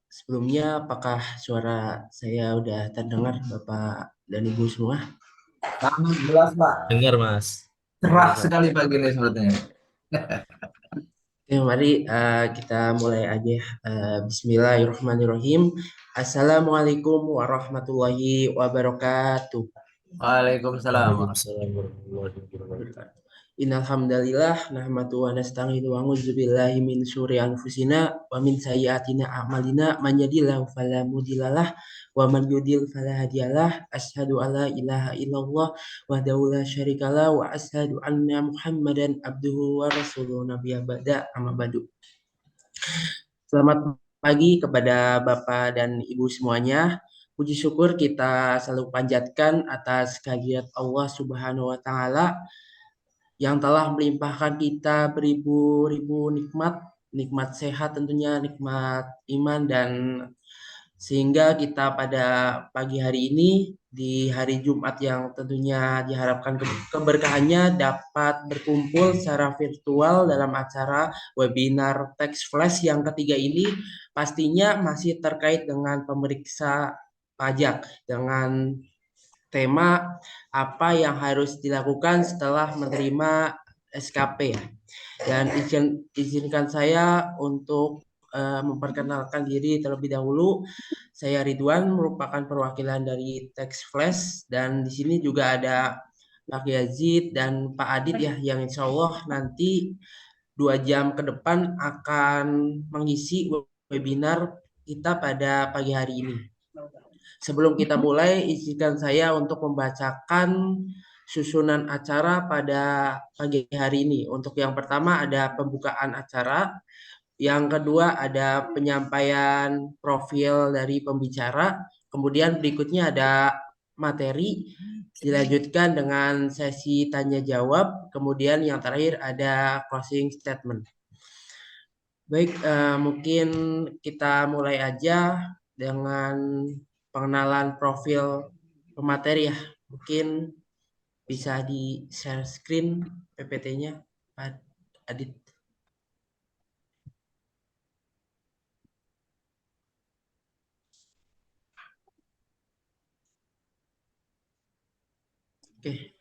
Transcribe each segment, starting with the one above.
Sebelumnya apakah suara saya udah terdengar Bapak dan Ibu semua? Sangat jelas, Pak. Dengar, Mas. Cerah sekali pagi ini sepertinya. Oke, mari kita mulai aja. Bismillahirrahmanirrahim. Assalamualaikum warahmatullahi wabarakatuh. Waalaikumsalam. Waalaikumsalam warahmatullahi wabarakatuh. Innal hamdalillah nahmadu wa nasta'inu wa na'udzubillahi min syururi anfusina wa min sayyiatina a'malina man yahdihillahu fala mudhillalah wa man yudhlil fala hadiyalah asyhadu alla ilaha illallah wahdahu la syarikalah wa asyhadu anna muhammadan abduhu wa rasuluhu nabiyya ba'da amma ba'du. Selamat pagi kepada Bapak dan Ibu semuanya. Puji syukur kita selalu panjatkan atas kehadirat Allah Subhanahu wa taala yang telah melimpahkan kita beribu-ribu nikmat, nikmat sehat tentunya, nikmat iman, dan sehingga kita pada pagi hari ini di hari Jumat yang tentunya diharapkan keberkahannya dapat berkumpul secara virtual dalam acara webinar Tax Flash yang ketiga ini pastinya masih terkait dengan pemeriksa pajak dengan tema apa yang harus dilakukan setelah menerima SKP ya. Dan izinkan saya untuk memperkenalkan diri terlebih dahulu. Saya Ridwan, merupakan perwakilan dari Tax Flash, dan di sini juga ada Pak Yazid dan Pak Adit ya, yang insya Allah nanti 2 jam ke depan akan mengisi webinar kita pada pagi hari ini. Sebelum kita mulai, izinkan saya untuk membacakan susunan acara pada pagi hari ini. Untuk yang pertama ada pembukaan acara, yang kedua ada penyampaian profil dari pembicara, kemudian berikutnya ada materi, dilanjutkan dengan sesi tanya jawab, kemudian yang terakhir ada closing statement. Baik, mungkin kita mulai aja dengan pengenalan profil pemateri ya. Mungkin bisa di share screen PPT-nya, Pak Adit. Oke,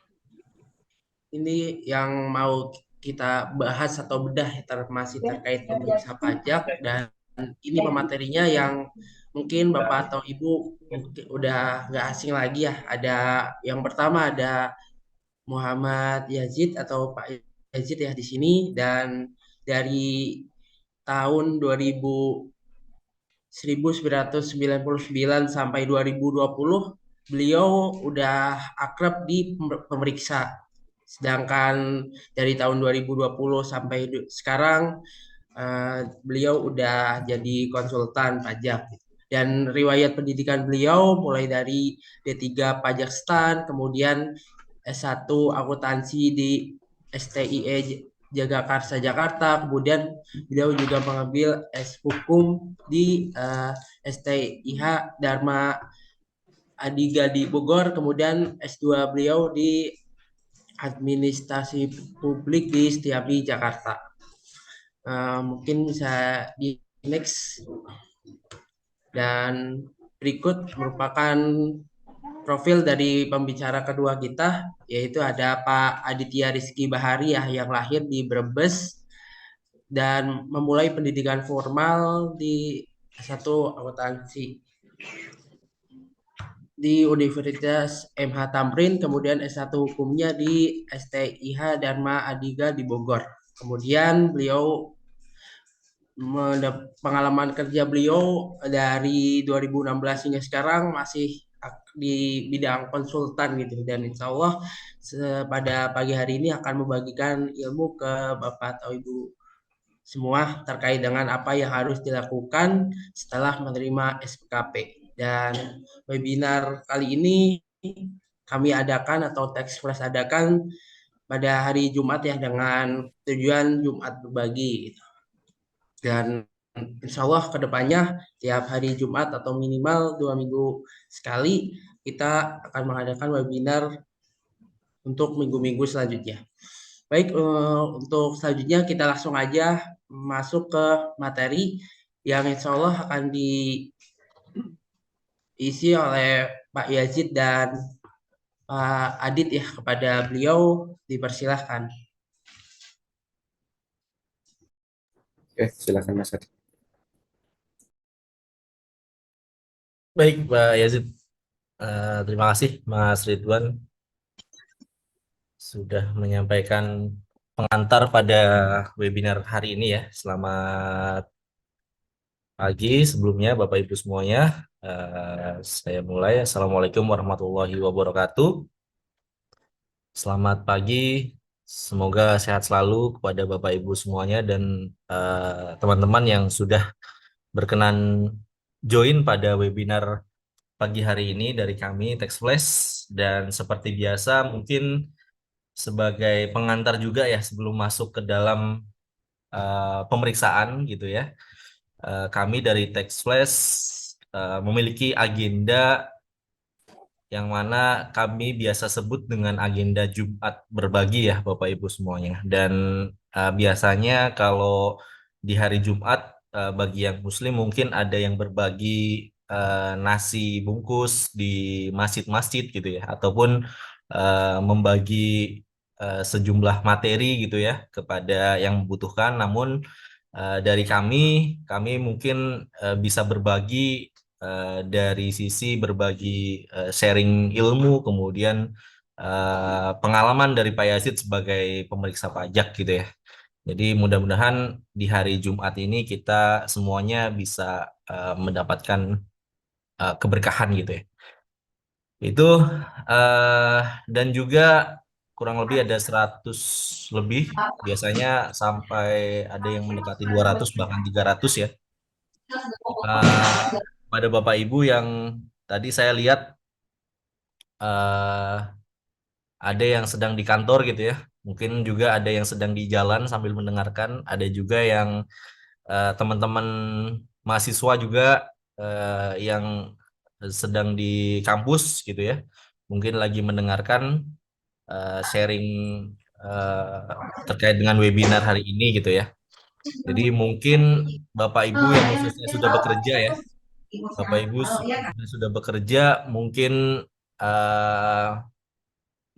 ini yang mau kita bahas atau bedah masih terkait pemeriksa pajak, dan ini pematerinya yang mungkin Bapak atau Ibu mungkin udah nggak asing lagi ya. Ada yang pertama ada Muhammad Yazid atau Pak Yazid ya di sini, dan dari tahun 1999 sampai 2020 beliau udah akrab di pemeriksa. Sedangkan dari tahun 2020 sampai sekarang beliau udah jadi konsultan pajak. Dan riwayat pendidikan beliau mulai dari D3 Pajakstan, kemudian S1 akuntansi di STIE Jagakarsa Jakarta, kemudian beliau juga mengambil S hukum di STIH Dharma Adiga di Bogor, kemudian S2 beliau di administrasi publik di Setiabudi Jakarta. Mungkin bisa di next. Dan berikut merupakan profil dari pembicara kedua kita, yaitu ada Pak Aditya Rizky Bahari ya, yang lahir di Brebes dan memulai pendidikan formal di S1 akuntansi di Universitas MH Tamrin, kemudian S1 hukumnya di STIH Dharma Adiga di Bogor. Kemudian beliau pengalaman kerja beliau dari 2016 hingga sekarang masih di bidang konsultan gitu, dan insya Allah pada pagi hari ini akan membagikan ilmu ke Bapak atau Ibu semua terkait dengan apa yang harus dilakukan setelah menerima SPKP. Dan webinar kali ini kami adakan atau Tax Flash adakan pada hari Jumat ya, dengan tujuan Jumat berbagi. Dan insya Allah kedepannya tiap hari Jumat atau minimal 2 minggu sekali kita akan mengadakan webinar untuk minggu-minggu selanjutnya. Baik, untuk selanjutnya kita langsung aja masuk ke materi. yang insya Allah akan diisi oleh Pak Yazid dan Pak Adit ya. Kepada beliau dipersilahkan. Oke, silakan Mas Adi. Baik, Pak Yazid. Terima kasih Mas Ridwan sudah menyampaikan pengantar pada webinar hari ini ya. Selamat pagi sebelumnya Bapak Ibu semuanya. Saya mulai. Assalamualaikum warahmatullahi wabarakatuh. Selamat pagi. Semoga sehat selalu kepada Bapak Ibu semuanya dan teman-teman yang sudah berkenan join pada webinar pagi hari ini dari kami Text Flash. Dan seperti biasa mungkin sebagai pengantar juga ya sebelum masuk ke dalam pemeriksaan gitu ya. Kami dari Text Flash memiliki agenda yang mana kami biasa sebut dengan agenda Jumat berbagi ya Bapak Ibu semuanya. Dan biasanya kalau di hari Jumat bagi yang Muslim mungkin ada yang berbagi nasi bungkus di masjid-masjid gitu ya, ataupun membagi sejumlah materi gitu ya kepada yang membutuhkan. Namun dari kami mungkin bisa berbagi dari sisi berbagi sharing ilmu, kemudian pengalaman dari Pak Yazid sebagai pemeriksa pajak gitu ya. Jadi mudah-mudahan di hari Jumat ini kita semuanya bisa mendapatkan keberkahan gitu ya. Itu dan juga kurang lebih ada 100 lebih, biasanya sampai ada yang mendekati 200 bahkan 300 ya. Pada Bapak Ibu yang tadi saya lihat ada yang sedang di kantor gitu ya, mungkin juga ada yang sedang di jalan sambil mendengarkan, ada juga yang teman-teman mahasiswa juga yang sedang di kampus gitu ya, mungkin lagi mendengarkan sharing terkait dengan webinar hari ini gitu ya. Jadi mungkin Bapak Ibu yang khususnya sudah bekerja ya, Bapak Ibu sudah bekerja mungkin eh,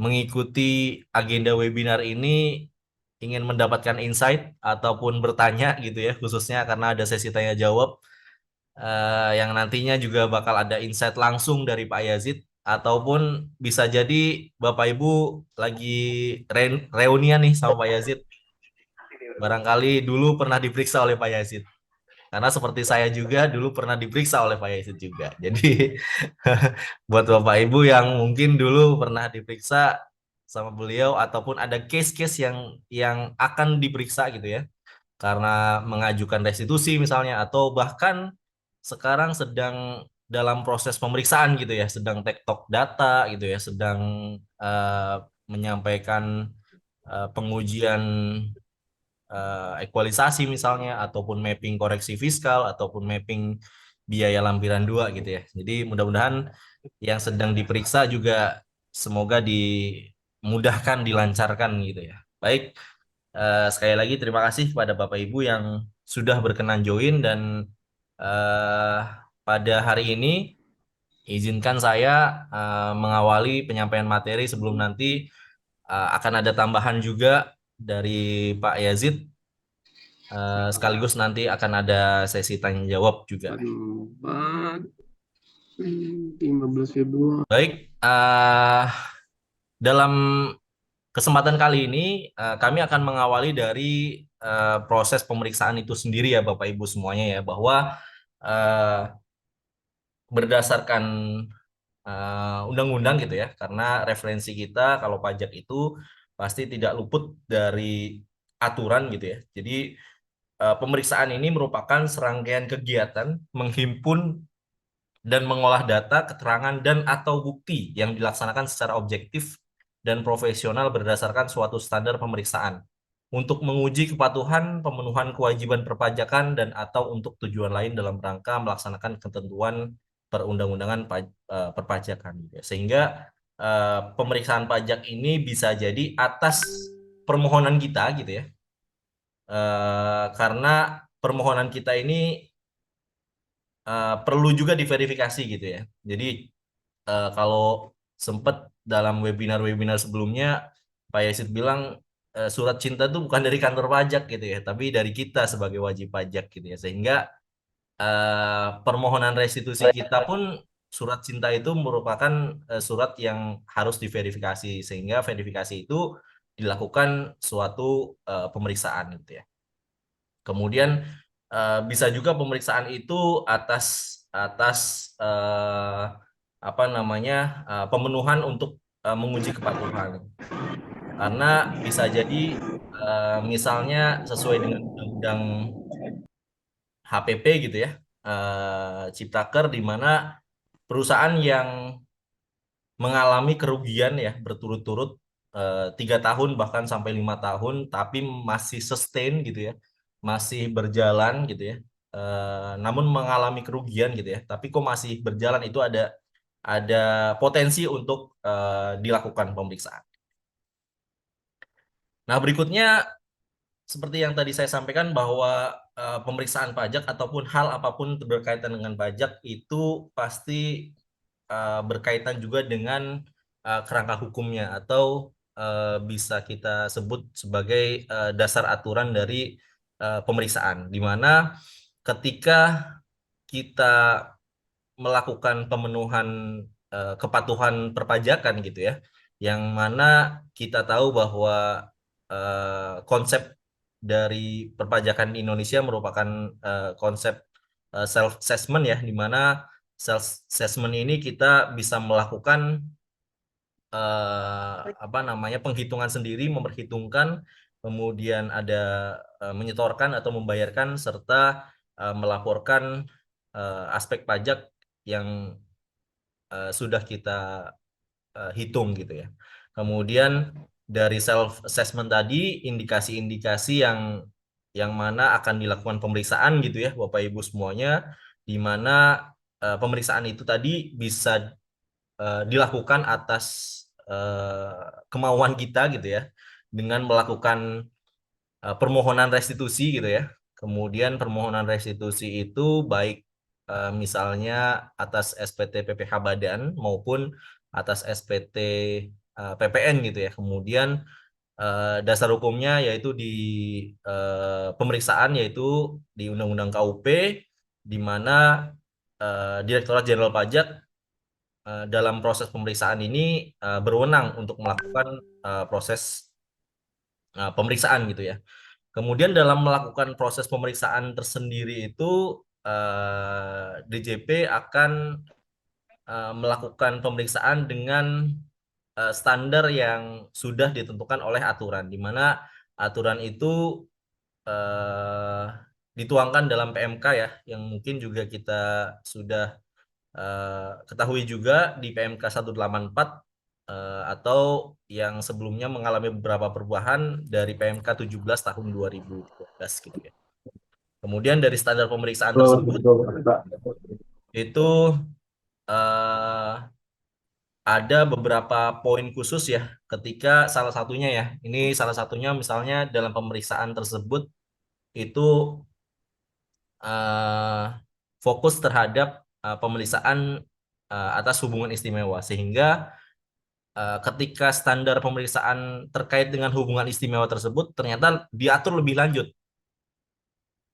mengikuti agenda webinar ini ingin mendapatkan insight ataupun bertanya gitu ya, khususnya karena ada sesi tanya jawab yang nantinya juga bakal ada insight langsung dari Pak Yazid, ataupun bisa jadi Bapak Ibu lagi reunian nih sama Pak Yazid. Barangkali dulu pernah diperiksa oleh Pak Yazid. Karena seperti saya juga dulu pernah diperiksa oleh Pak Yazid juga. Jadi buat Bapak Ibu yang mungkin dulu pernah diperiksa sama beliau ataupun ada case-case yang akan diperiksa gitu ya. Karena mengajukan restitusi misalnya atau bahkan sekarang sedang dalam proses pemeriksaan gitu ya, sedang tektok data gitu ya, sedang eh, menyampaikan pengujian ekualisasi misalnya, ataupun mapping koreksi fiskal, ataupun mapping biaya lampiran 2 gitu ya. Jadi mudah-mudahan yang sedang diperiksa juga semoga dimudahkan, dilancarkan gitu ya. Baik, sekali lagi terima kasih kepada Bapak Ibu yang sudah berkenan join dan eh, pada hari ini izinkan saya mengawali penyampaian materi sebelum nanti akan ada tambahan juga dari Pak Yazid. Sekaligus nanti akan ada sesi tanya jawab juga. 15 Februari. Baik, dalam kesempatan kali ini kami akan mengawali dari proses pemeriksaan itu sendiri ya Bapak Ibu semuanya ya, bahwa berdasarkan undang-undang gitu ya, karena referensi kita kalau pajak itu pasti tidak luput dari aturan gitu ya. Jadi pemeriksaan ini merupakan serangkaian kegiatan menghimpun dan mengolah data, keterangan, dan atau bukti yang dilaksanakan secara objektif dan profesional berdasarkan suatu standar pemeriksaan untuk menguji kepatuhan pemenuhan kewajiban perpajakan dan atau untuk tujuan lain dalam rangka melaksanakan ketentuan perundang-undangan perpajakan. Sehingga pemeriksaan pajak ini bisa jadi atas permohonan kita gitu ya. Karena permohonan kita ini perlu juga diverifikasi gitu ya. Jadi kalau sempat dalam webinar-webinar sebelumnya Pak Yasid bilang surat cinta itu bukan dari kantor pajak gitu ya, tapi dari kita sebagai wajib pajak gitu ya. Sehingga permohonan restitusi kita pun surat cinta itu merupakan surat yang harus diverifikasi, sehingga verifikasi itu dilakukan suatu pemeriksaan gitu ya. Kemudian bisa juga pemeriksaan itu atas atas apa namanya pemenuhan untuk menguji kepatuhan. Karena bisa jadi misalnya sesuai dengan undang-undang HPP gitu ya, Ciptaker, di mana perusahaan yang mengalami kerugian ya berturut-turut 3 tahun bahkan sampai 5 tahun, tapi masih sustain gitu ya, masih berjalan gitu ya, namun mengalami kerugian gitu ya, tapi kok masih berjalan, itu ada potensi untuk dilakukan pemeriksaan. Nah, berikutnya seperti yang tadi saya sampaikan bahwa pemeriksaan pajak ataupun hal apapun berkaitan dengan pajak itu pasti berkaitan juga dengan kerangka hukumnya atau bisa kita sebut sebagai dasar aturan dari pemeriksaan, di mana ketika kita melakukan pemenuhan kepatuhan perpajakan gitu ya, yang mana kita tahu bahwa konsep dari perpajakan di Indonesia merupakan konsep self assessment ya, di mana self assessment ini kita bisa melakukan apa namanya penghitungan sendiri, memperhitungkan, kemudian ada menyetorkan atau membayarkan, serta melaporkan aspek pajak yang sudah kita hitung gitu ya. Kemudian dari self assessment tadi, indikasi-indikasi yang mana akan dilakukan pemeriksaan gitu ya Bapak Ibu semuanya, di mana pemeriksaan itu tadi bisa dilakukan atas kemauan kita gitu ya, dengan melakukan permohonan restitusi gitu ya. Kemudian permohonan restitusi itu baik misalnya atas SPT PPh Badan maupun atas SPT PPN gitu ya. Kemudian dasar hukumnya yaitu di pemeriksaan, yaitu di Undang-Undang KUP, di mana Direktorat Jenderal Pajak dalam proses pemeriksaan ini berwenang untuk melakukan proses pemeriksaan gitu ya. Kemudian dalam melakukan proses pemeriksaan tersendiri itu DJP akan melakukan pemeriksaan dengan standar yang sudah ditentukan oleh aturan, di mana aturan itu dituangkan dalam PMK ya, yang mungkin juga kita sudah ketahui juga di PMK 184 atau yang sebelumnya mengalami beberapa perubahan dari PMK 17 tahun 2012 gitu ya. Kemudian dari standar pemeriksaan tersebut itu ada beberapa poin khusus ya, ketika salah satunya ya, ini salah satunya misalnya dalam pemeriksaan tersebut itu fokus terhadap pemeriksaan atas hubungan istimewa, sehingga ketika standar pemeriksaan terkait dengan hubungan istimewa tersebut ternyata diatur lebih lanjut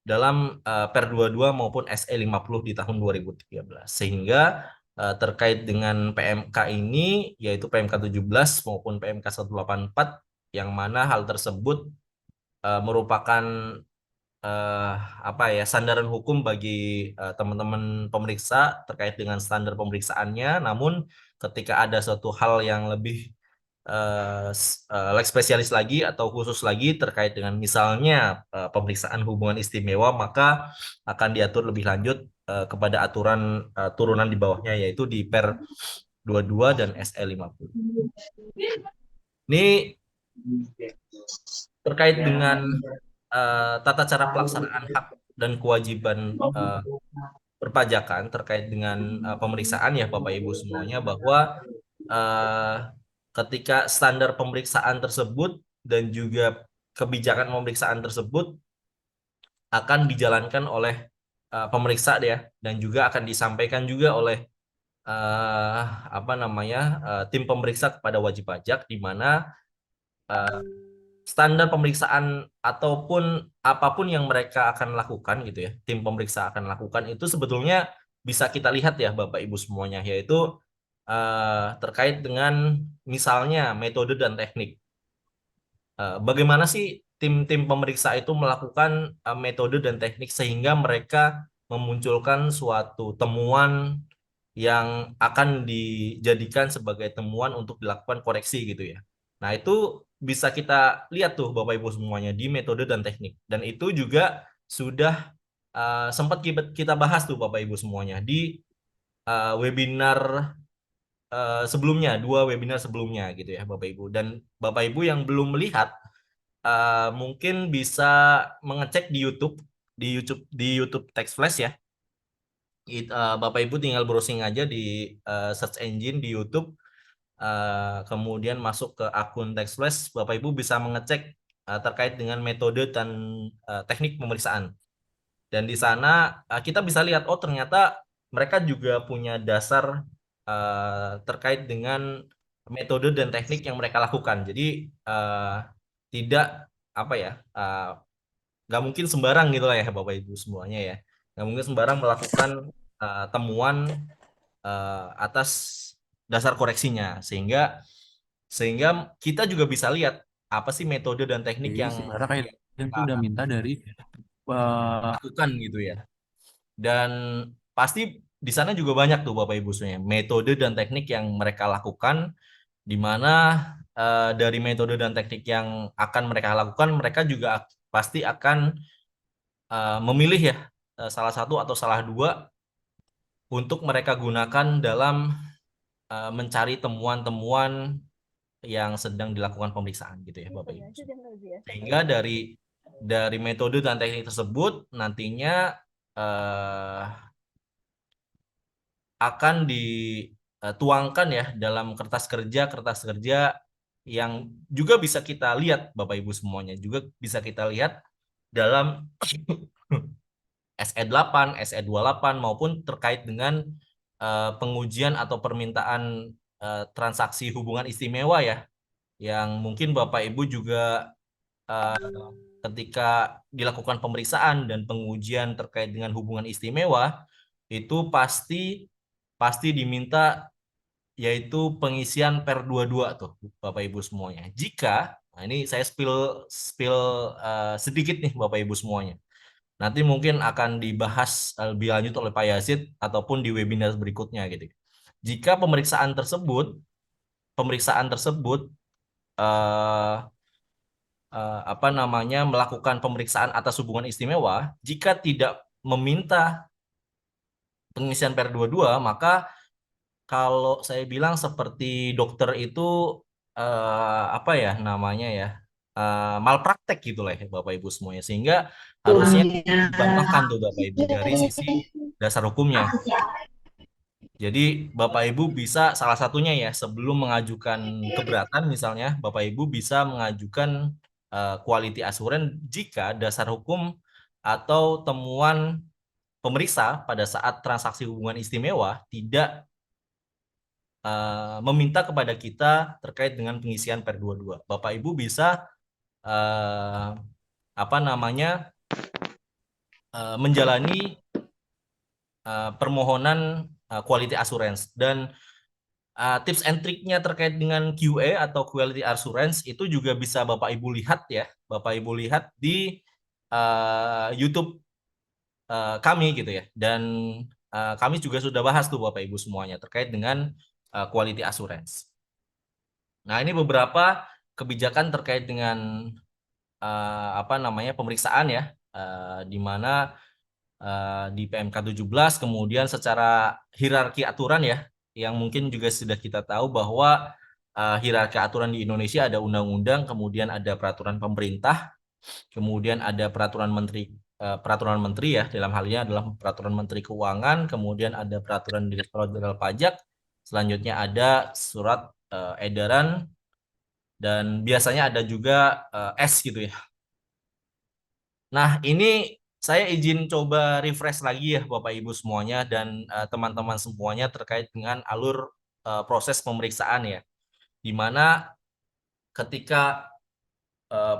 dalam Per 22 maupun SE 50 di tahun 2013, sehingga terkait dengan PMK ini, yaitu PMK 17 maupun PMK 184, yang mana hal tersebut merupakan apa ya, sandaran hukum bagi teman-teman pemeriksa terkait dengan standar pemeriksaannya. Namun ketika ada suatu hal yang lebih like spesialis lagi atau khusus lagi terkait dengan misalnya pemeriksaan hubungan istimewa, maka akan diatur lebih lanjut kepada aturan turunan di bawahnya, yaitu di Per 22 dan SE 50. Ini terkait dengan tata cara pelaksanaan hak dan kewajiban perpajakan terkait dengan pemeriksaan ya Bapak Ibu semuanya, bahwa ketika standar pemeriksaan tersebut dan juga kebijakan pemeriksaan tersebut akan dijalankan oleh pemeriksa ya, dan juga akan disampaikan juga oleh apa namanya tim pemeriksa kepada wajib pajak, di mana standar pemeriksaan ataupun apapun yang mereka akan lakukan gitu ya, tim pemeriksa akan lakukan itu sebetulnya bisa kita lihat ya Bapak Ibu semuanya, yaitu terkait dengan misalnya metode dan teknik. Bagaimana sih tim-tim pemeriksa itu melakukan metode dan teknik sehingga mereka memunculkan suatu temuan yang akan dijadikan sebagai temuan untuk dilakukan koreksi gitu ya. Nah, itu bisa kita lihat tuh Bapak Ibu semuanya di metode dan teknik. Dan itu juga sudah sempat kita bahas tuh Bapak Ibu semuanya di webinar sebelumnya, 2 webinar sebelumnya gitu ya Bapak Ibu. Dan Bapak Ibu yang belum melihat mungkin bisa mengecek di YouTube Text Flash ya. Bapak Ibu tinggal browsing aja di search engine di YouTube, kemudian masuk ke akun Text Flash, Bapak Ibu bisa mengecek terkait dengan metode dan teknik pemeriksaan. Dan di sana kita bisa lihat, oh ternyata mereka juga punya dasar terkait dengan metode dan teknik yang mereka lakukan. Jadi tidak apa ya, nggak mungkin sembarang gitu lah ya Bapak Ibu semuanya ya. Nggak mungkin sembarang melakukan temuan atas dasar koreksinya, sehingga kita juga bisa lihat apa sih metode dan teknik Jadi yang sebenarnya kayak itu udah minta dari lakukan gitu ya. Dan pasti di sana juga banyak tuh Bapak Ibu semuanya metode dan teknik yang mereka lakukan, di mana dari metode dan teknik yang akan mereka lakukan, mereka juga pasti akan memilih ya salah satu atau salah dua untuk mereka gunakan dalam mencari temuan-temuan yang sedang dilakukan pemeriksaan gitu ya Bapak Ibu. Sehingga dari metode dan teknik tersebut nantinya akan dituangkan ya dalam kertas kerja yang juga bisa kita lihat Bapak Ibu semuanya, juga bisa kita lihat dalam SE8, SE28 maupun terkait dengan pengujian atau permintaan transaksi hubungan istimewa ya, yang mungkin Bapak Ibu juga ketika dilakukan pemeriksaan dan pengujian terkait dengan hubungan istimewa itu pasti diminta yaitu pengisian per 22 tuh Bapak Ibu semuanya. Nah ini saya spill sedikit nih Bapak Ibu semuanya. Nanti mungkin akan dibahas lebih lanjut oleh Pak Yazid ataupun di webinar berikutnya gitu. Jika pemeriksaan tersebut apa namanya melakukan pemeriksaan atas hubungan istimewa, jika tidak meminta pengisian per 22, maka kalau saya bilang seperti dokter itu apa ya namanya ya, malpraktek gitu lah ya Bapak Ibu semuanya, sehingga harusnya dibantahkan tuh Bapak Ibu dari sisi dasar hukumnya. Jadi Bapak Ibu bisa salah satunya ya sebelum mengajukan keberatan misalnya Bapak Ibu bisa mengajukan quality assurance jika dasar hukum atau temuan pemeriksa pada saat transaksi hubungan istimewa tidak meminta kepada kita terkait dengan pengisian per 22. Bapak Ibu bisa apa namanya menjalani permohonan quality assurance, dan tips and triknya terkait dengan QA atau quality assurance itu juga bisa Bapak Ibu lihat ya, Bapak Ibu lihat di YouTube kami gitu ya, dan kami juga sudah bahas tuh Bapak Ibu semuanya terkait dengan quality assurance. Nah ini beberapa kebijakan terkait dengan apa namanya pemeriksaan ya, di mana di PMK 17 kemudian secara hierarki aturan ya, yang mungkin juga sudah kita tahu bahwa hierarki aturan di Indonesia ada undang-undang, kemudian ada peraturan pemerintah, kemudian ada peraturan menteri ya, dalam hal ini adalah peraturan Menteri Keuangan, kemudian ada peraturan Direktorat Jenderal Pajak, selanjutnya ada surat edaran, dan biasanya ada juga S gitu ya. Nah ini Saya izin coba refresh lagi ya Bapak Ibu semuanya dan teman-teman semuanya terkait dengan alur proses pemeriksaan ya. Di mana ketika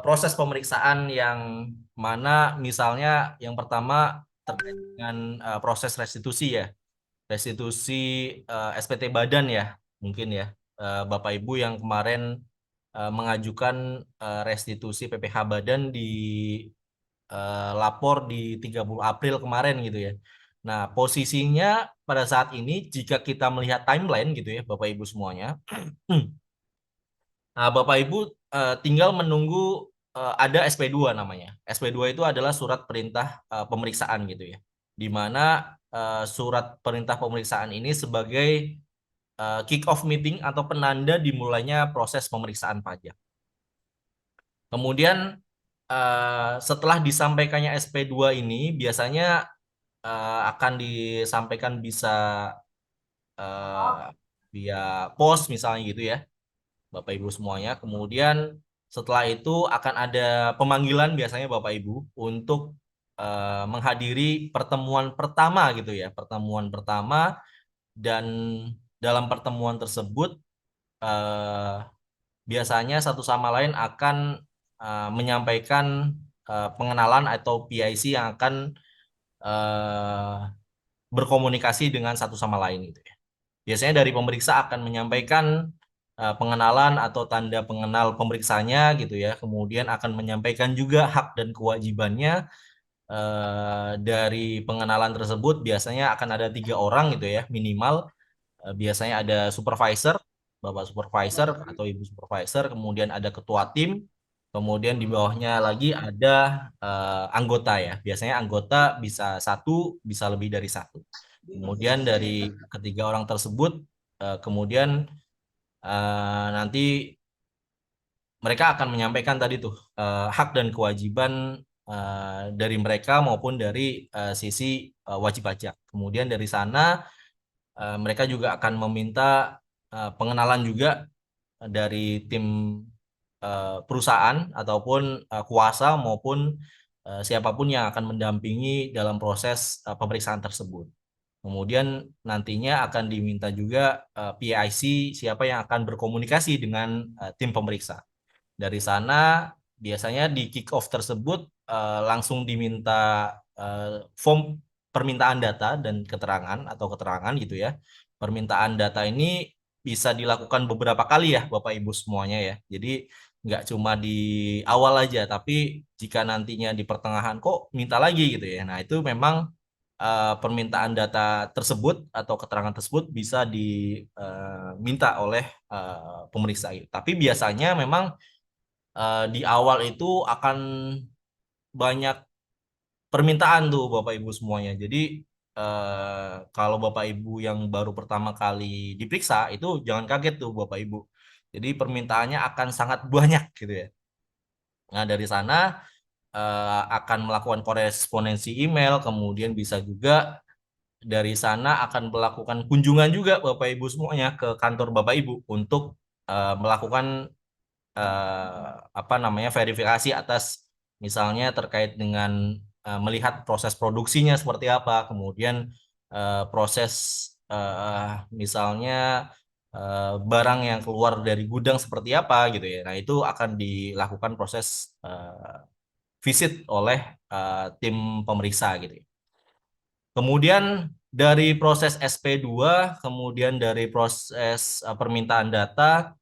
proses pemeriksaan yang mana misalnya yang pertama terkait dengan proses restitusi ya. Restitusi SPT badan ya, mungkin ya. Bapak Ibu yang kemarin mengajukan restitusi PPh badan di lapor di 30 April kemarin gitu ya. Nah, posisinya pada saat ini jika kita melihat timeline gitu ya, Bapak Ibu semuanya. Nah, Bapak Ibu tinggal menunggu ada SP2 namanya. SP2 itu adalah surat perintah pemeriksaan gitu ya. Di mana surat perintah pemeriksaan ini sebagai kick off meeting atau penanda dimulainya proses pemeriksaan pajak. Kemudian setelah disampaikannya SP2 ini biasanya akan disampaikan bisa via pos misalnya gitu ya, Bapak Ibu semuanya. Kemudian setelah itu akan ada pemanggilan biasanya Bapak Ibu untuk menghadiri pertemuan pertama gitu ya, pertemuan pertama dan dalam pertemuan tersebut biasanya satu sama lain akan menyampaikan pengenalan atau PIC yang akan berkomunikasi dengan satu sama lain gitu ya. Biasanya dari pemeriksa akan menyampaikan pengenalan atau tanda pengenal pemeriksanya gitu ya. Kemudian akan menyampaikan juga hak dan kewajibannya dari pengenalan tersebut. Biasanya akan ada 3 orang gitu ya minimal. Biasanya ada supervisor, Bapak supervisor atau Ibu supervisor, kemudian ada ketua tim, kemudian di bawahnya lagi ada anggota ya. Biasanya anggota bisa satu, bisa lebih dari satu. Kemudian dari ketiga orang tersebut, kemudian nanti mereka akan menyampaikan tadi tuh hak dan kewajiban dari mereka maupun dari sisi wajib pajak. Kemudian dari sana mereka juga akan meminta pengenalan juga dari tim perusahaan ataupun kuasa maupun siapapun yang akan mendampingi dalam proses pemeriksaan tersebut. Kemudian nantinya akan diminta juga PIC siapa yang akan berkomunikasi dengan tim pemeriksa. Dari sana biasanya di kick off tersebut langsung diminta form permintaan data dan keterangan atau keterangan gitu ya. Permintaan data ini bisa dilakukan beberapa kali ya Bapak Ibu semuanya ya. Jadi nggak cuma di awal aja, tapi jika nantinya di pertengahan kok minta lagi gitu ya. Nah itu memang permintaan data tersebut atau keterangan tersebut bisa diminta oleh pemeriksa. Tapi biasanya memang di awal itu akan banyak permintaan tuh Bapak Ibu semuanya. Jadi kalau Bapak Ibu yang baru pertama kali diperiksa itu jangan kaget tuh Bapak Ibu. Jadi permintaannya akan sangat banyak gitu ya. Nah dari sana akan melakukan korespondensi email, kemudian bisa juga dari sana akan melakukan kunjungan juga Bapak Ibu semuanya ke kantor Bapak Ibu untuk melakukan apa namanya verifikasi atas misalnya terkait dengan melihat proses produksinya seperti apa, kemudian proses misalnya barang yang keluar dari gudang seperti apa gitu ya. Nah, itu akan dilakukan proses visit oleh tim pemeriksa gitu ya. Kemudian dari proses SP2, kemudian dari proses permintaan data,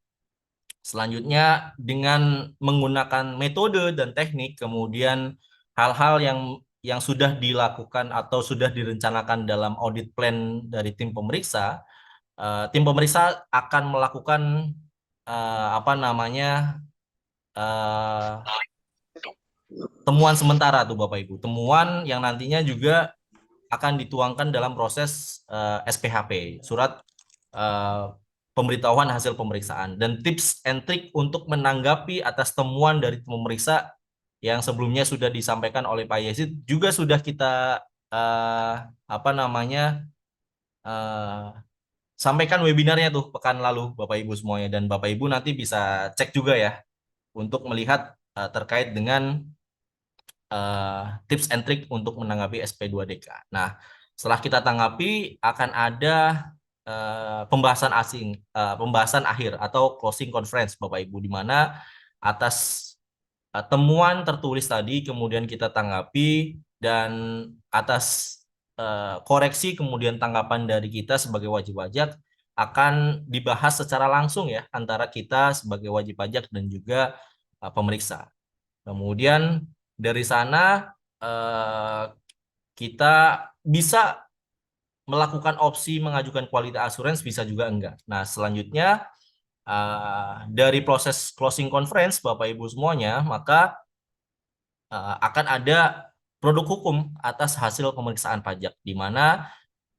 selanjutnya dengan menggunakan metode dan teknik, kemudian hal-hal yang sudah dilakukan atau sudah direncanakan dalam audit plan dari tim pemeriksa akan melakukan apa namanya temuan sementara tuh Bapak Ibu, temuan yang nantinya juga akan dituangkan dalam proses SPHP, surat pemberitahuan hasil pemeriksaan, dan tips and trick untuk menanggapi atas temuan dari pemeriksa yang sebelumnya sudah disampaikan oleh Pak Yazid juga sudah kita apa namanya sampaikan webinarnya tuh pekan lalu Bapak Ibu semuanya, dan Bapak Ibu nanti bisa cek juga ya untuk melihat terkait dengan tips and trick untuk menanggapi SP2DK. Nah, setelah kita tanggapi akan ada pembahasan akhir atau closing conference Bapak Ibu, di mana atas temuan tertulis tadi kemudian kita tanggapi, dan atas koreksi kemudian tanggapan dari kita sebagai wajib pajak akan dibahas secara langsung ya antara kita sebagai wajib pajak dan juga pemeriksa. Kemudian dari sana kita bisa melakukan opsi mengajukan quality assurance, bisa juga enggak. Nah, selanjutnya dari proses closing conference Bapak Ibu semuanya, maka akan ada produk hukum atas hasil pemeriksaan pajak, di mana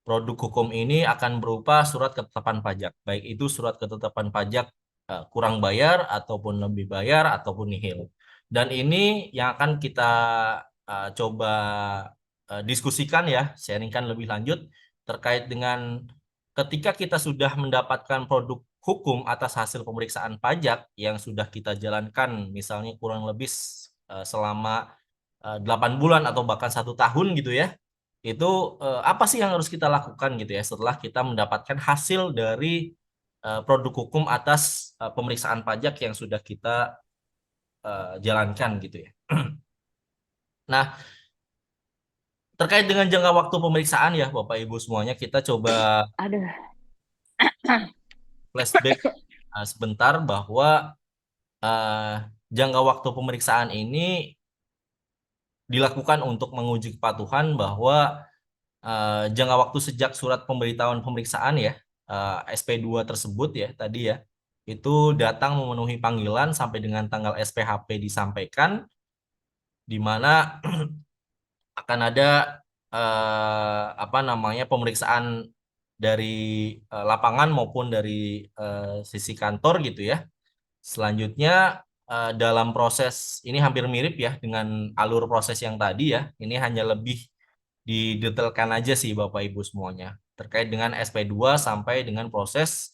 produk hukum ini akan berupa surat ketetapan pajak, baik itu surat ketetapan pajak kurang bayar ataupun lebih bayar ataupun nihil. Dan ini yang akan kita coba diskusikan ya, sharingkan lebih lanjut terkait dengan ketika kita sudah mendapatkan produk hukum atas hasil pemeriksaan pajak yang sudah kita jalankan, misalnya kurang lebih selama 8 bulan atau bahkan 1 tahun gitu ya. Itu apa sih yang harus kita lakukan gitu ya setelah kita mendapatkan hasil dari produk hukum atas pemeriksaan pajak yang sudah kita jalankan gitu ya. Nah, terkait dengan jangka waktu pemeriksaan ya Bapak Ibu semuanya, kita coba flashback sebentar bahwa jangka waktu pemeriksaan ini dilakukan untuk menguji kepatuhan bahwa jangka waktu sejak surat pemberitahuan pemeriksaan ya SP2 tersebut ya tadi ya, itu datang memenuhi panggilan sampai dengan tanggal SPHP disampaikan, di mana akan ada pemeriksaan dari lapangan maupun dari sisi kantor gitu ya. Selanjutnya dalam proses ini hampir mirip ya dengan alur proses yang tadi ya. Ini hanya lebih didetailkan aja sih Bapak Ibu semuanya terkait dengan SP2 sampai dengan proses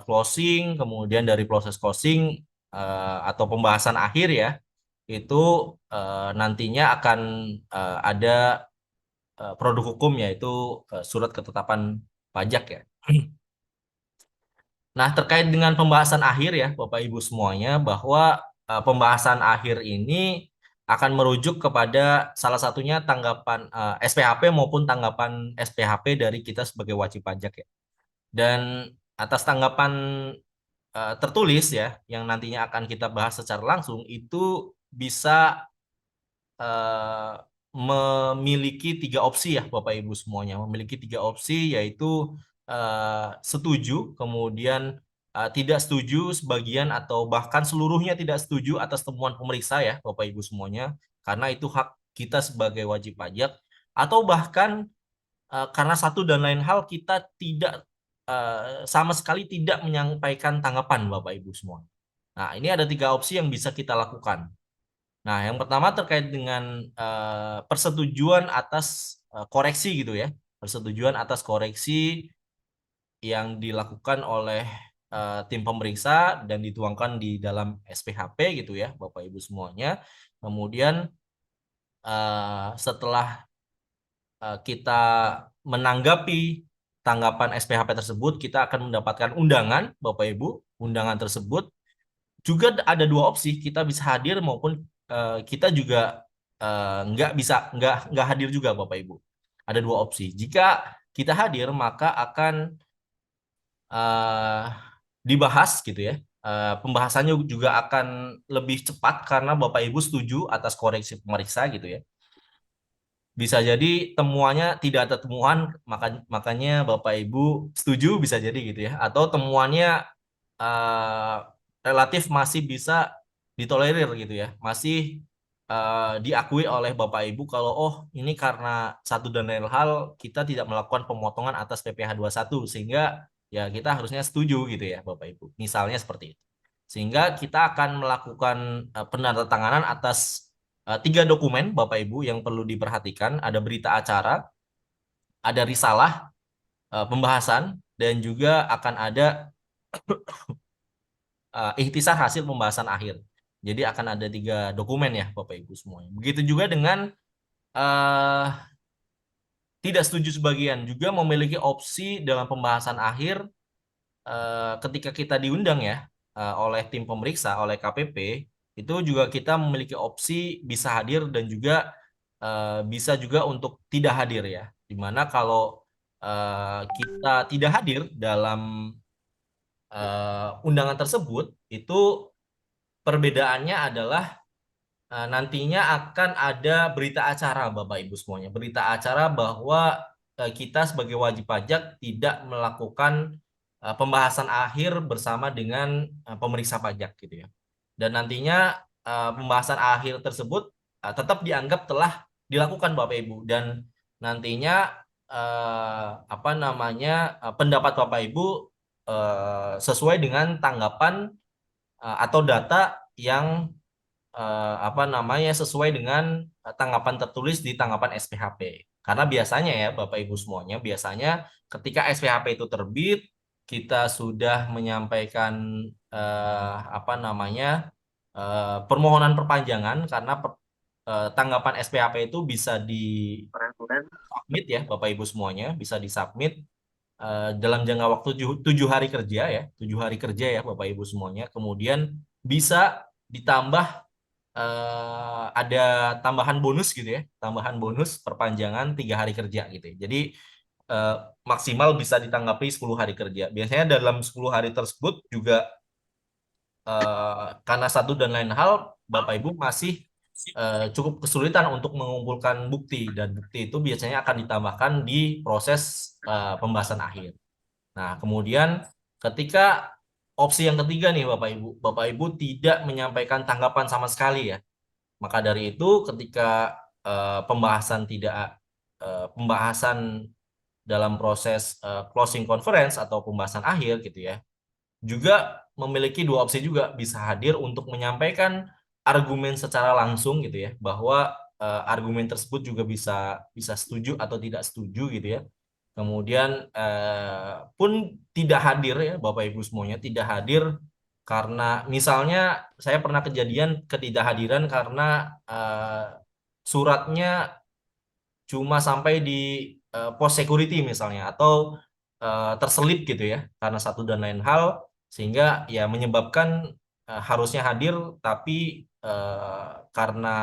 closing, kemudian dari proses closing atau pembahasan akhir ya, itu nantinya akan ada produk hukum yaitu surat ketetapan pajak ya. Nah, terkait dengan pembahasan akhir ya Bapak Ibu semuanya, bahwa pembahasan akhir ini akan merujuk kepada salah satunya tanggapan SPHP maupun tanggapan SPHP dari kita sebagai wajib pajak ya. Dan atas tanggapan tertulis ya yang nantinya akan kita bahas secara langsung itu bisa memiliki 3 opsi ya Bapak Ibu semuanya, memiliki 3 opsi yaitu setuju, kemudian tidak setuju sebagian, atau bahkan seluruhnya tidak setuju atas temuan pemeriksa ya Bapak Ibu semuanya, karena itu hak kita sebagai wajib pajak, atau bahkan karena satu dan lain hal kita tidak sama sekali tidak menyampaikan tanggapan Bapak Ibu semua. Nah, ini ada 3 opsi yang bisa kita lakukan. Nah, yang pertama terkait dengan persetujuan atas koreksi gitu ya. Persetujuan atas koreksi yang dilakukan oleh tim pemeriksa dan dituangkan di dalam SPHP gitu ya, Bapak Ibu semuanya. Kemudian setelah kita menanggapi tanggapan SPHP tersebut, kita akan mendapatkan undangan, Bapak Ibu. Undangan tersebut juga ada 2 opsi, kita bisa hadir maupun kita juga nggak hadir juga Bapak Ibu. Ada 2 opsi. Jika kita hadir maka akan dibahas gitu ya. Pembahasannya juga akan lebih cepat karena Bapak Ibu setuju atas koreksi pemeriksa gitu ya. Bisa jadi temuannya tidak ada temuan, makanya Bapak Ibu setuju, bisa jadi gitu ya. Atau temuannya relatif masih bisa ditolerir gitu ya. Masih diakui oleh Bapak Ibu kalau oh ini karena satu dan lain hal kita tidak melakukan pemotongan atas PPh 21 sehingga ya kita harusnya setuju gitu ya Bapak Ibu. Misalnya seperti itu. Sehingga kita akan melakukan penandatanganan atas 3 dokumen Bapak Ibu yang perlu diperhatikan. Ada berita acara, ada risalah pembahasan, dan juga akan ada ikhtisar hasil pembahasan akhir. Jadi akan ada 3 dokumen ya Bapak Ibu semuanya. Begitu juga dengan eh, tidak setuju sebagian juga memiliki opsi dalam pembahasan akhir ketika kita diundang ya oleh tim pemeriksa, oleh KPP, itu juga kita memiliki opsi bisa hadir dan juga bisa juga untuk tidak hadir ya. Dimana kalau kita tidak hadir dalam undangan tersebut, itu perbedaannya adalah nantinya akan ada berita acara Bapak Ibu semuanya. Berita acara bahwa kita sebagai wajib pajak tidak melakukan pembahasan akhir bersama dengan pemeriksa pajak gitu ya. Dan nantinya pembahasan akhir tersebut tetap dianggap telah dilakukan Bapak Ibu, dan nantinya apa namanya pendapat Bapak Ibu sesuai dengan tanggapan atau data yang apa namanya sesuai dengan tanggapan tertulis di tanggapan SPHP. Karena biasanya ya Bapak Ibu semuanya, biasanya ketika SPHP itu terbit, kita sudah menyampaikan apa namanya permohonan perpanjangan karena tanggapan SPHP itu bisa di submit ya Bapak Ibu semuanya, bisa disubmit dalam jangka waktu 7 hari kerja ya, 7 hari kerja ya Bapak Ibu semuanya. Kemudian bisa ditambah ada tambahan bonus gitu ya, tambahan bonus perpanjangan 3 hari kerja gitu ya. Jadi eh, maksimal bisa ditanggapi 10 hari kerja. Biasanya dalam 10 hari tersebut juga karena satu dan lain hal Bapak Ibu masih cukup kesulitan untuk mengumpulkan bukti, dan bukti itu biasanya akan ditambahkan di proses pembahasan akhir. Nah, kemudian ketika opsi yang ketiga nih Bapak Ibu tidak menyampaikan tanggapan sama sekali ya. Maka dari itu ketika pembahasan dalam proses closing conference atau pembahasan akhir gitu ya, juga memiliki 2 opsi juga, bisa hadir untuk menyampaikan argumen secara langsung gitu ya, bahwa argumen tersebut juga bisa bisa setuju atau tidak setuju gitu ya. Kemudian pun tidak hadir ya Bapak Ibu semuanya, tidak hadir karena misalnya saya pernah kejadian ketidakhadiran karena suratnya cuma sampai di pos security misalnya, atau terselip gitu ya karena satu dan lain hal, sehingga ya menyebabkan harusnya hadir tapi karena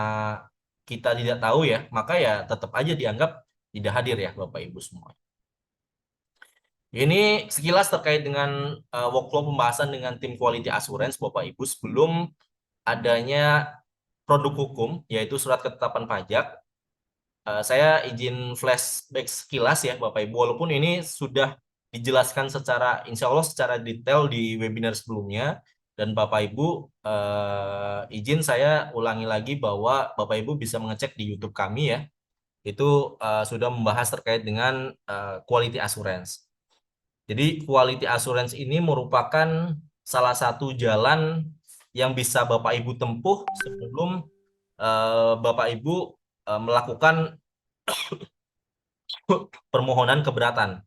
kita tidak tahu ya, maka ya tetap aja dianggap tidak hadir ya Bapak Ibu semua. Ini sekilas terkait dengan workflow pembahasan dengan tim quality assurance Bapak Ibu sebelum adanya produk hukum yaitu surat ketetapan pajak. Saya izin flashback sekilas ya Bapak Ibu, walaupun ini sudah dijelaskan secara insya Allah secara detail di webinar sebelumnya, dan Bapak Ibu izin saya ulangi lagi bahwa Bapak Ibu bisa mengecek di YouTube kami ya, itu sudah membahas terkait dengan quality assurance. Jadi quality assurance ini merupakan salah satu jalan yang bisa Bapak Ibu tempuh sebelum Bapak Ibu melakukan permohonan keberatan.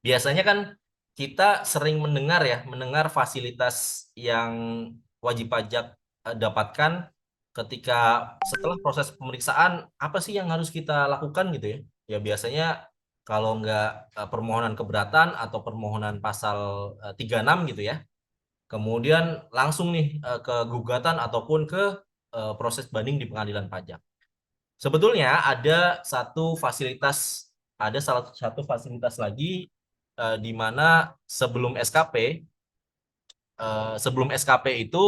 Biasanya kan kita sering mendengar fasilitas yang wajib pajak dapatkan ketika setelah proses pemeriksaan, apa sih yang harus kita lakukan gitu ya. Ya biasanya kalau nggak permohonan keberatan atau permohonan pasal 36 gitu ya. Kemudian langsung nih ke gugatan ataupun ke proses banding di pengadilan pajak. Sebetulnya ada salah satu fasilitas lagi di mana sebelum SKP itu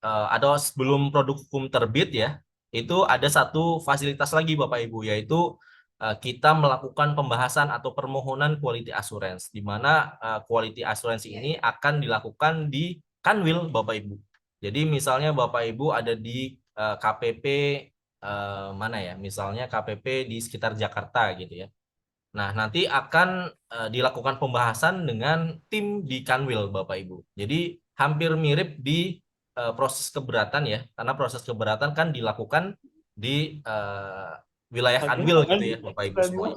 atau sebelum produk hukum terbit ya, itu ada satu fasilitas lagi Bapak Ibu, yaitu kita melakukan pembahasan atau permohonan quality assurance, di mana quality assurance ini akan dilakukan di Kanwil Bapak Ibu. Jadi misalnya Bapak Ibu ada di KPP mana ya, misalnya KPP di sekitar Jakarta gitu ya. Nah, nanti akan dilakukan pembahasan dengan tim di Kanwil Bapak Ibu. Jadi hampir mirip di proses keberatan ya, karena proses keberatan kan dilakukan di wilayah Kanwil gitu ya Bapak Ibu semuanya.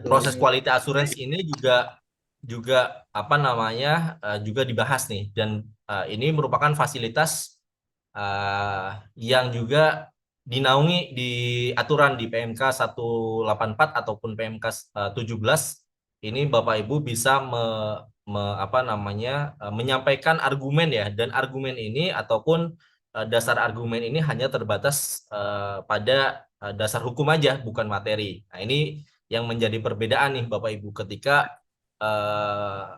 Proses quality assurance ini juga juga apa namanya juga dibahas nih, dan ini merupakan fasilitas yang juga dinaungi di aturan di PMK 184 ataupun PMK 17. Ini Bapak Ibu bisa apa namanya menyampaikan argumen ya, dan argumen ini ataupun dasar argumen ini hanya terbatas pada dasar hukum aja, bukan materi. Nah, ini yang menjadi perbedaan nih Bapak Ibu ketika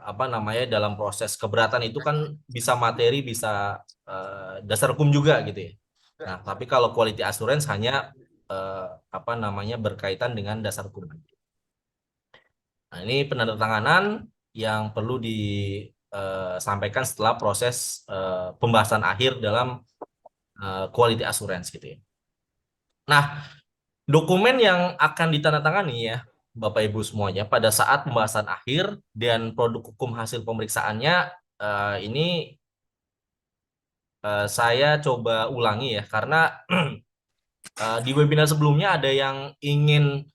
apa namanya dalam proses keberatan itu kan bisa materi, bisa dasar hukum juga gitu ya. Nah, tapi kalau quality assurance hanya apa namanya berkaitan dengan dasar hukum. Nah, ini penandatanganan yang perlu disampaikan setelah proses pembahasan akhir dalam quality assurance gitu ya. Nah, dokumen yang akan ditandatangani ya Bapak Ibu semuanya pada saat pembahasan akhir dan produk hukum hasil pemeriksaannya ini saya coba ulangi ya, karena di webinar sebelumnya ada yang ingin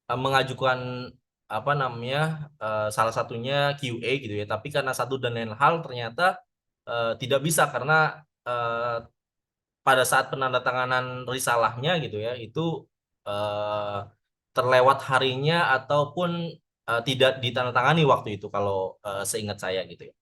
mengajukan apa namanya salah satunya QA gitu ya, tapi karena satu dan lain hal ternyata tidak bisa karena pada saat penandatanganan risalahnya gitu ya itu eh, terlewat harinya ataupun tidak ditandatangani waktu itu kalau seingat saya gitu ya.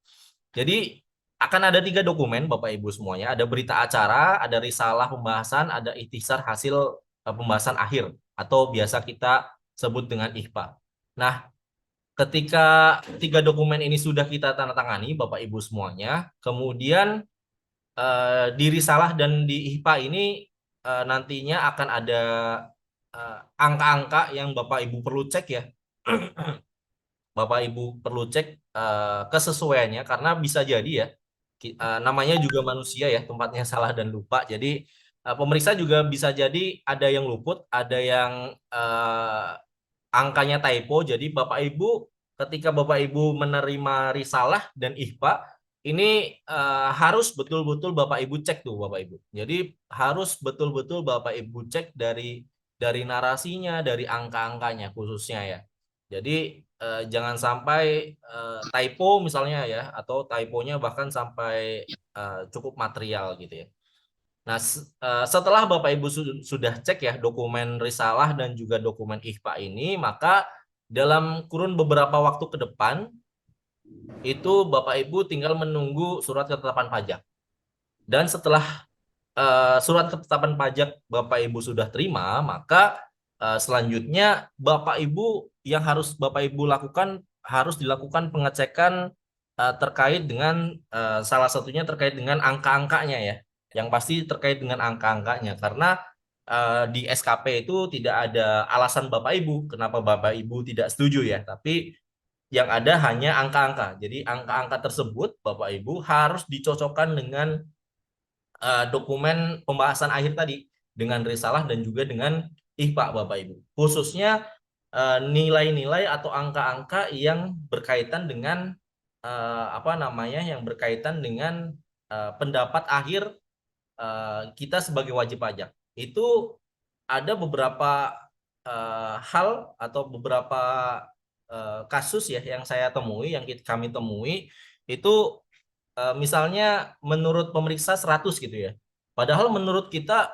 Jadi akan ada 3 dokumen Bapak Ibu semuanya, ada berita acara, ada risalah pembahasan, ada ikhtisar hasil pembahasan akhir atau biasa kita sebut dengan IHPA. Nah, ketika 3 dokumen ini sudah kita tanda tangani Bapak Ibu semuanya, kemudian di risalah dan di IHPA ini nantinya akan ada angka-angka yang Bapak Ibu perlu cek ya. Bapak Ibu perlu cek kesesuaiannya karena bisa jadi ya namanya juga manusia ya, tempatnya salah dan lupa. Jadi pemeriksa juga bisa jadi ada yang luput, ada yang angkanya typo. Jadi Bapak Ibu ketika Bapak Ibu menerima risalah dan IHPA ini harus betul-betul Bapak Ibu cek tuh Bapak Ibu. Jadi harus betul-betul Bapak Ibu cek dari narasinya, dari angka-angkanya khususnya ya. Jadi jangan sampai typo misalnya ya, atau typonya bahkan sampai cukup material gitu ya. Nah, setelah Bapak Ibu sudah cek ya dokumen risalah dan juga dokumen IHPA ini, maka dalam kurun beberapa waktu ke depan itu Bapak Ibu tinggal menunggu surat ketetapan pajak. Dan setelah surat ketetapan pajak Bapak Ibu sudah terima, maka selanjutnya Bapak Ibu yang harus Bapak Ibu lakukan harus dilakukan pengecekan terkait dengan salah satunya terkait dengan angka-angkanya ya. Yang pasti terkait dengan angka-angkanya karena di SKP itu tidak ada alasan Bapak Ibu kenapa Bapak Ibu tidak setuju ya, tapi yang ada hanya angka-angka. Jadi angka-angka tersebut Bapak Ibu harus dicocokkan dengan dokumen pembahasan akhir tadi dengan risalah dan juga dengan IHPA Bapak Ibu. Khususnya nilai-nilai atau angka-angka yang berkaitan dengan apa namanya yang berkaitan dengan pendapat akhir kita sebagai wajib pajak. Itu ada beberapa hal atau beberapa kasus ya yang saya temui, yang kami temui itu misalnya menurut pemeriksa 100 gitu ya. Padahal menurut kita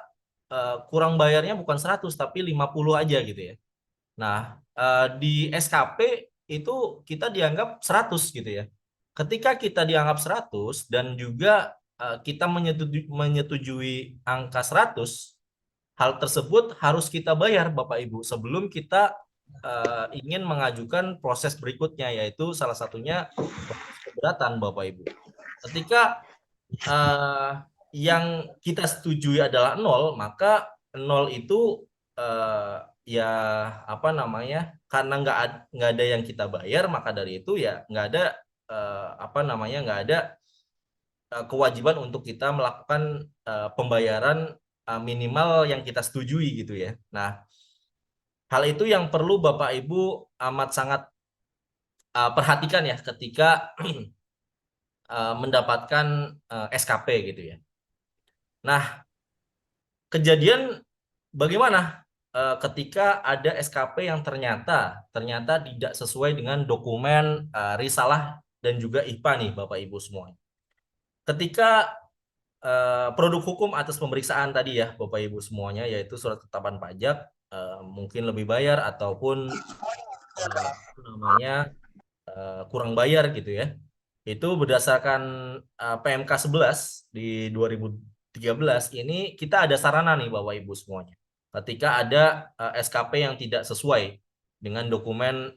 kurang bayarnya bukan 100 tapi 50 aja gitu ya. Nah, di SKP itu kita dianggap 100 gitu ya. Ketika kita dianggap 100 dan juga kita menyetujui angka 100, hal tersebut harus kita bayar Bapak Ibu sebelum kita ingin mengajukan proses berikutnya, yaitu salah satunya keberatan Bapak Ibu. Ketika yang kita setujui adalah 0, maka 0 itu ya apa namanya karena nggak ada yang kita bayar, maka dari itu ya nggak ada apa namanya nggak ada kewajiban untuk kita melakukan pembayaran minimal yang kita setujui gitu ya. Nah, hal itu yang perlu Bapak Ibu amat sangat perhatikan ya ketika mendapatkan SKP gitu ya. Nah, kejadian bagaimana ketika ada SKP yang ternyata tidak sesuai dengan dokumen risalah dan juga IPA nih Bapak Ibu semua. Ketika produk hukum atas pemeriksaan tadi ya Bapak Ibu semuanya, yaitu surat ketetapan pajak, mungkin lebih bayar ataupun apa namanya kurang bayar gitu ya. Itu berdasarkan PMK 11 di 2013 ini kita ada sarana nih Bapak Ibu semuanya. Ketika ada SKP yang tidak sesuai dengan dokumen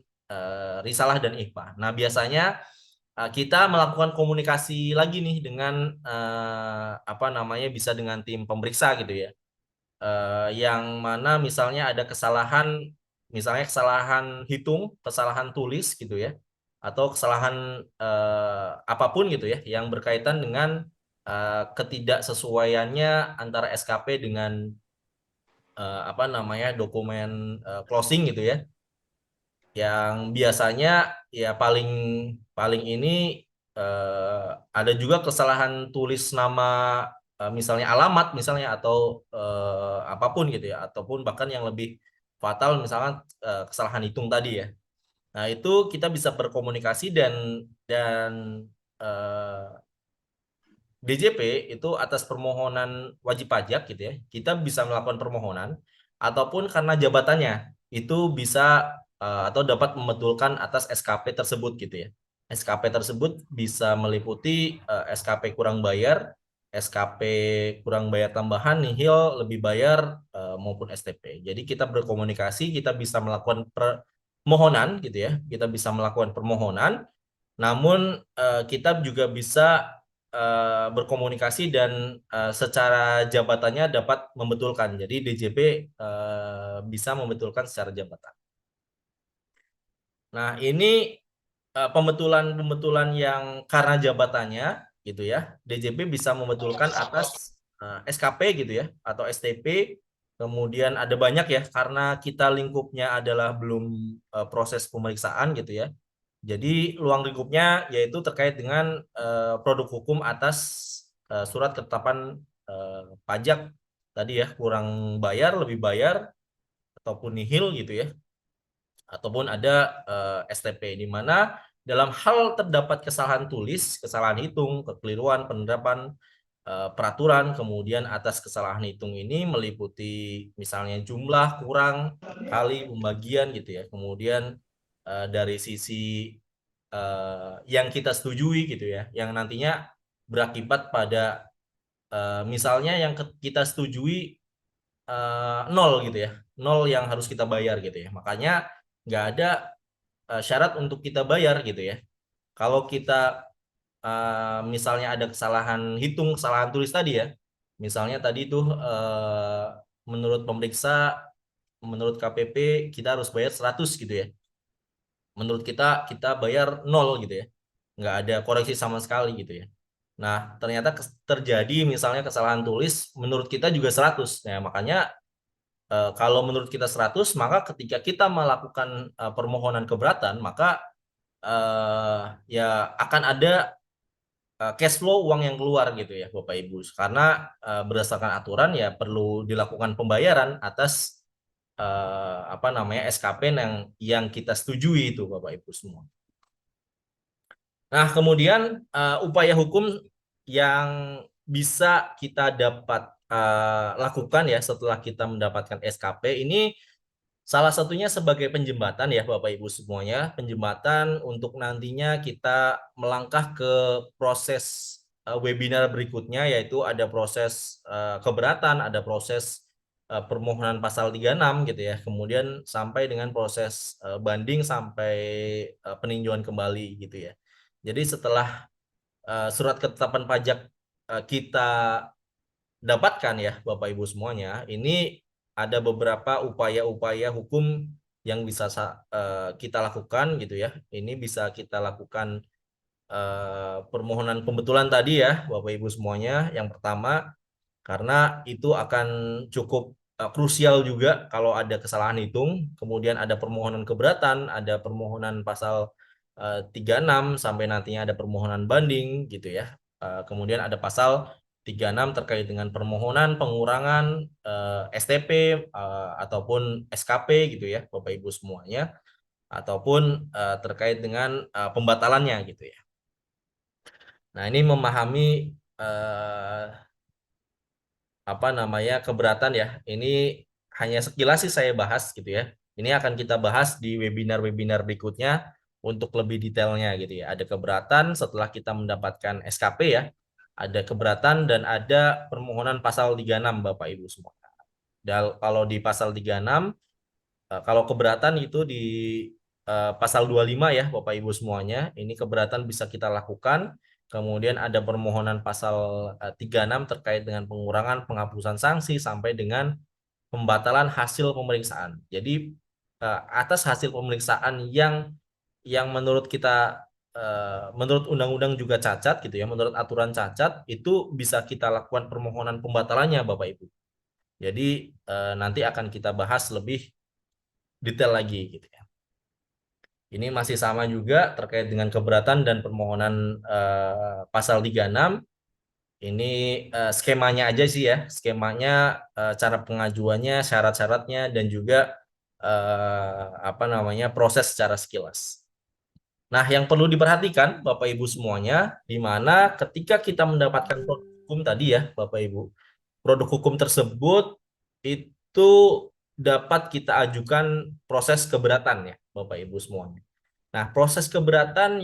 risalah dan IPA. Nah, biasanya kita melakukan komunikasi lagi nih dengan apa namanya bisa dengan tim pemeriksa gitu ya. Yang mana misalnya ada kesalahan, misalnya kesalahan hitung, kesalahan tulis gitu ya, atau kesalahan apapun gitu ya, yang berkaitan dengan ketidaksesuaiannya antara SKP dengan apa namanya dokumen closing gitu ya, yang biasanya ya paling paling ini ada juga kesalahan tulis nama misalnya alamat misalnya atau apapun gitu ya, ataupun bahkan yang lebih fatal misalnya kesalahan hitung tadi ya. Nah, itu kita bisa berkomunikasi dan eh, DJP itu atas permohonan wajib pajak gitu ya. Kita bisa melakukan permohonan ataupun karena jabatannya itu bisa atau dapat membetulkan atas SKP tersebut gitu ya. SKP tersebut bisa meliputi SKP kurang bayar, SKP kurang bayar tambahan, nihil, lebih bayar maupun STP. Jadi kita berkomunikasi, kita bisa melakukan permohonan gitu ya. Kita bisa melakukan permohonan, namun kita juga bisa berkomunikasi dan secara jabatannya dapat membetulkan. Jadi DJP bisa membetulkan secara jabatan. Nah, ini pembetulan-pembetulan yang karena jabatannya gitu ya. DJP bisa membetulkan atas SKP gitu ya atau STP. Kemudian ada banyak ya karena kita lingkupnya adalah belum proses pemeriksaan gitu ya. Jadi luang lingkupnya yaitu terkait dengan produk hukum atas surat ketetapan pajak tadi ya, kurang bayar, lebih bayar, ataupun nihil gitu ya, ataupun ada STP di mana dalam hal terdapat kesalahan tulis, kesalahan hitung, kekeliruan penerapan peraturan, kemudian atas kesalahan hitung ini meliputi misalnya jumlah kurang kali pembagian gitu ya, kemudian dari sisi yang kita setujui gitu ya, yang nantinya berakibat pada misalnya yang kita setujui nol gitu ya, nol yang harus kita bayar gitu ya, makanya nggak ada syarat untuk kita bayar gitu ya. Kalau kita misalnya ada kesalahan hitung, kesalahan tulis tadi ya, misalnya tadi itu menurut pemeriksa, menurut KPP kita harus bayar 100 gitu ya, menurut kita bayar 0 gitu ya, nggak ada koreksi sama sekali gitu ya. Nah, ternyata terjadi misalnya kesalahan tulis menurut kita juga 100. Nah, makanya kalau menurut kita 100, maka ketika kita melakukan permohonan keberatan, maka ya akan ada cash flow uang yang keluar gitu ya Bapak Ibu. Karena berdasarkan aturan ya perlu dilakukan pembayaran atas apa namanya SKP yang kita setujui itu Bapak Ibu semua. Nah, kemudian upaya hukum yang bisa kita dapat lakukan ya setelah kita mendapatkan SKP ini, salah satunya sebagai penjembatan ya Bapak Ibu semuanya, penjembatan untuk nantinya kita melangkah ke proses webinar berikutnya, yaitu ada proses keberatan, ada proses permohonan pasal 36 gitu ya, kemudian sampai dengan proses banding sampai peninjauan kembali gitu ya. Jadi setelah surat ketetapan pajak kita dapatkan ya Bapak Ibu semuanya, ini ada beberapa upaya-upaya hukum yang bisa kita lakukan gitu ya. Ini bisa kita lakukan permohonan pembetulan tadi ya Bapak Ibu semuanya. Yang pertama, karena itu akan cukup krusial juga kalau ada kesalahan hitung, kemudian ada permohonan keberatan, ada permohonan pasal 36 sampai nantinya ada permohonan banding gitu ya. Kemudian ada pasal 36 terkait dengan permohonan pengurangan STP ataupun SKP gitu ya Bapak Ibu semuanya, ataupun terkait dengan pembatalannya gitu ya. Nah, ini memahami apa namanya keberatan ya. Ini hanya sekilas sih saya bahas gitu ya. Ini akan kita bahas di webinar-webinar berikutnya untuk lebih detailnya gitu ya. Ada keberatan setelah kita mendapatkan SKP ya. Ada keberatan dan ada permohonan pasal 36 Bapak Ibu semua. Dan kalau di pasal 36 kalau keberatan itu di pasal 25 ya Bapak Ibu semuanya. Ini keberatan bisa kita lakukan. Kemudian ada permohonan pasal 36 terkait dengan pengurangan penghapusan sanksi sampai dengan pembatalan hasil pemeriksaan. Jadi atas hasil pemeriksaan yang menurut kita menurut undang-undang juga cacat gitu ya, menurut aturan cacat itu bisa kita lakukan permohonan pembatalannya Bapak Ibu. Jadi nanti akan kita bahas lebih detail lagi gitu ya. Ini masih sama juga terkait dengan keberatan dan permohonan pasal 36. Ini skemanya aja sih ya, skemanya, cara pengajuannya, syarat-syaratnya, dan juga apa namanya proses secara sekilas. Nah, yang perlu diperhatikan Bapak Ibu semuanya, di mana ketika kita mendapatkan produk hukum tadi ya Bapak Ibu, produk hukum tersebut itu dapat kita ajukan proses keberatan ya Bapak Ibu semuanya. Nah, proses keberatan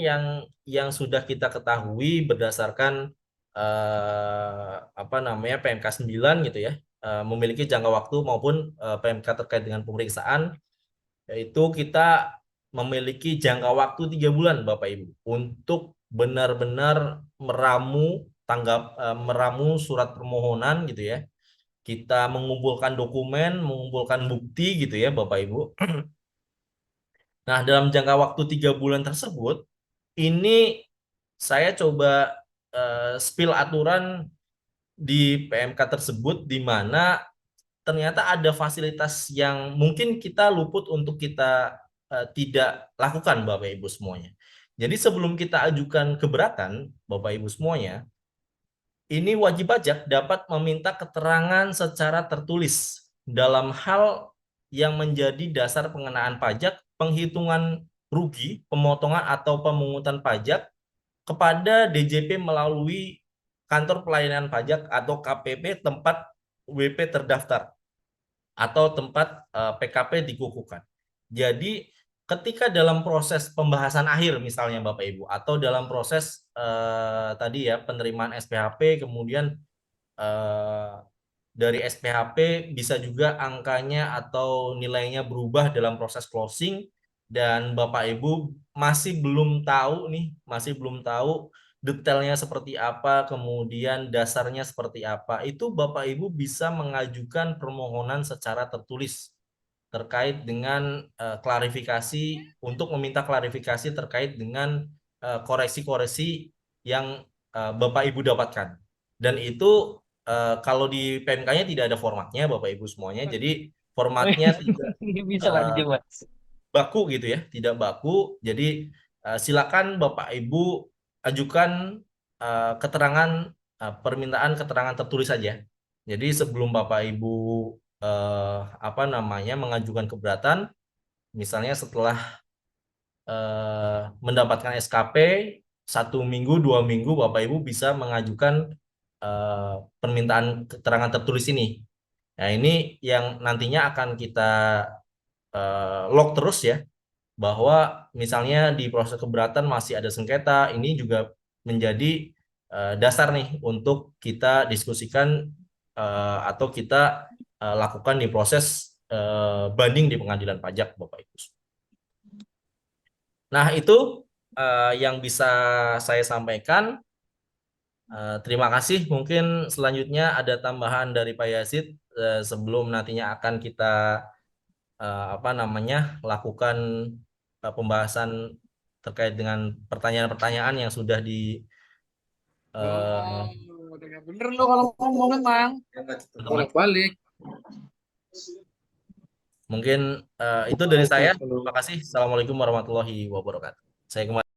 yang sudah kita ketahui berdasarkan apa namanya PMK 9 gitu ya, memiliki jangka waktu maupun PMK terkait dengan pemeriksaan, yaitu kita memiliki jangka waktu 3 bulan Bapak Ibu untuk benar-benar meramu surat permohonan gitu ya. Kita mengumpulkan dokumen, mengumpulkan bukti gitu ya Bapak Ibu. Nah, dalam jangka waktu 3 bulan tersebut, ini saya coba spill aturan di PMK tersebut di mana ternyata ada fasilitas yang mungkin kita luput untuk kita tidak lakukan Bapak Ibu semuanya. Jadi sebelum kita ajukan keberatan Bapak Ibu semuanya, ini wajib pajak dapat meminta keterangan secara tertulis dalam hal yang menjadi dasar pengenaan pajak, penghitungan rugi, pemotongan atau pemungutan pajak kepada DJP melalui kantor pelayanan pajak atau KPP tempat WP terdaftar atau tempat PKP dikukuhkan. Jadi ketika dalam proses pembahasan akhir misalnya Bapak Ibu atau dalam proses tadi ya penerimaan SPHP kemudian dari SPHP bisa juga angkanya atau nilainya berubah dalam proses closing dan Bapak Ibu masih belum tahu detailnya seperti apa, kemudian dasarnya seperti apa, itu Bapak Ibu bisa mengajukan permohonan secara tertulis terkait dengan klarifikasi untuk meminta klarifikasi terkait dengan koreksi-koreksi yang Bapak Ibu dapatkan. Dan itu kalau di PMK-nya tidak ada formatnya Bapak Ibu semuanya, jadi formatnya tidak Bisa lanjut, Mas. baku gitu ya, tidak baku. Jadi silakan Bapak Ibu ajukan keterangan permintaan keterangan tertulis saja. Jadi sebelum Bapak Ibu apa namanya mengajukan keberatan, misalnya setelah mendapatkan SKP 1 minggu 2 minggu Bapak Ibu bisa mengajukan permintaan keterangan tertulis ini. Nah, ini yang nantinya akan kita log terus ya, bahwa misalnya di proses keberatan masih ada sengketa, ini juga menjadi dasar nih untuk kita diskusikan atau kita lakukan di proses banding di pengadilan pajak Bapak Ibu. Nah, itu yang bisa saya sampaikan. Terima kasih. Mungkin selanjutnya ada tambahan dari Pak Yazid sebelum nantinya akan kita apa namanya lakukan pembahasan terkait dengan pertanyaan-pertanyaan yang sudah di bener lo kalau ngomong emang balik. Mungkin itu dari saya. Terima kasih. Assalamualaikum warahmatullahi wabarakatuh. Saya kembali.